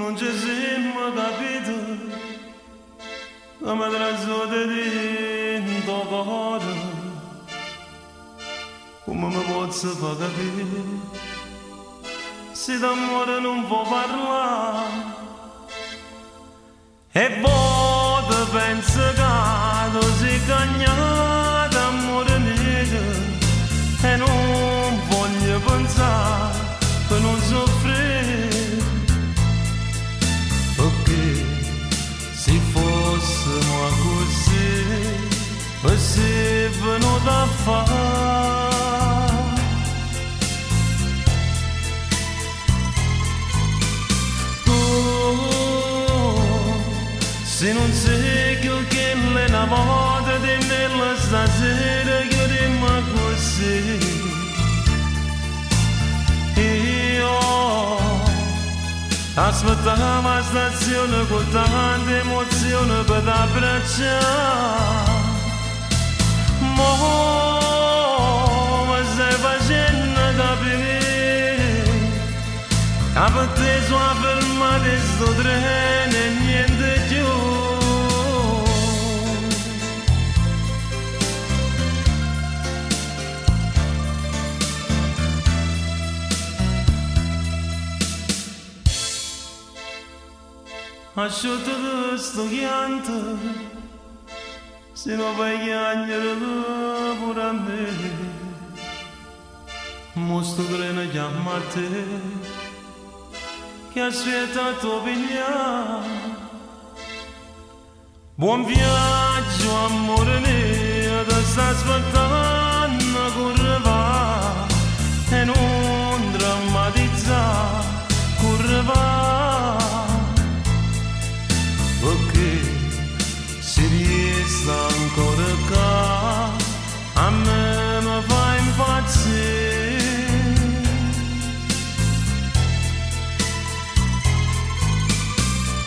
non ci siamo capito, come trasode dentro cuore, come mi posso far capire, se d'amore non può parlare, e poi penso che tu sei cagnata, amore mio, e non voglio pensare per non soffrire. Se fossimo così, se venuto a fare. Se non sei che le una volta di nella stasera che dimmi così. Aspettavo la stazione con tante emozioni per abbracciare. Mo mi stai facendo capire che per te sono fermato sto treno e niente più. Asciutto questo pianto, se non vai piangere pure a me, mostro treno chiama a te, che aspetta tuo pigliare. Buon viaggio amore mio, ti sta aspettando corre va, e non drammatizzare, corre va. Perché se riesco ancora qua, a me mi fa impazzire.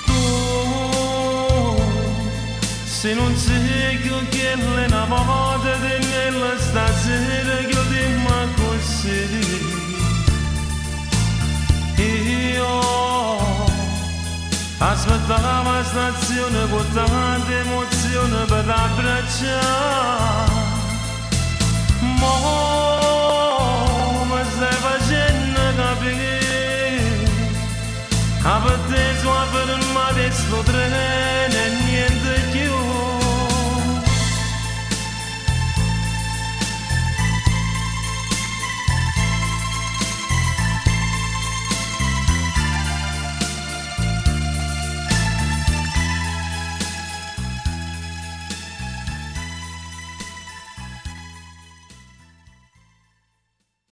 Tu, se non sei che le una volta di nella stasera che dimmi così. Aspettavo la stazione con tante emozioni per abbracciare. Mo mi stai facendo capire che per te sono fermato e sto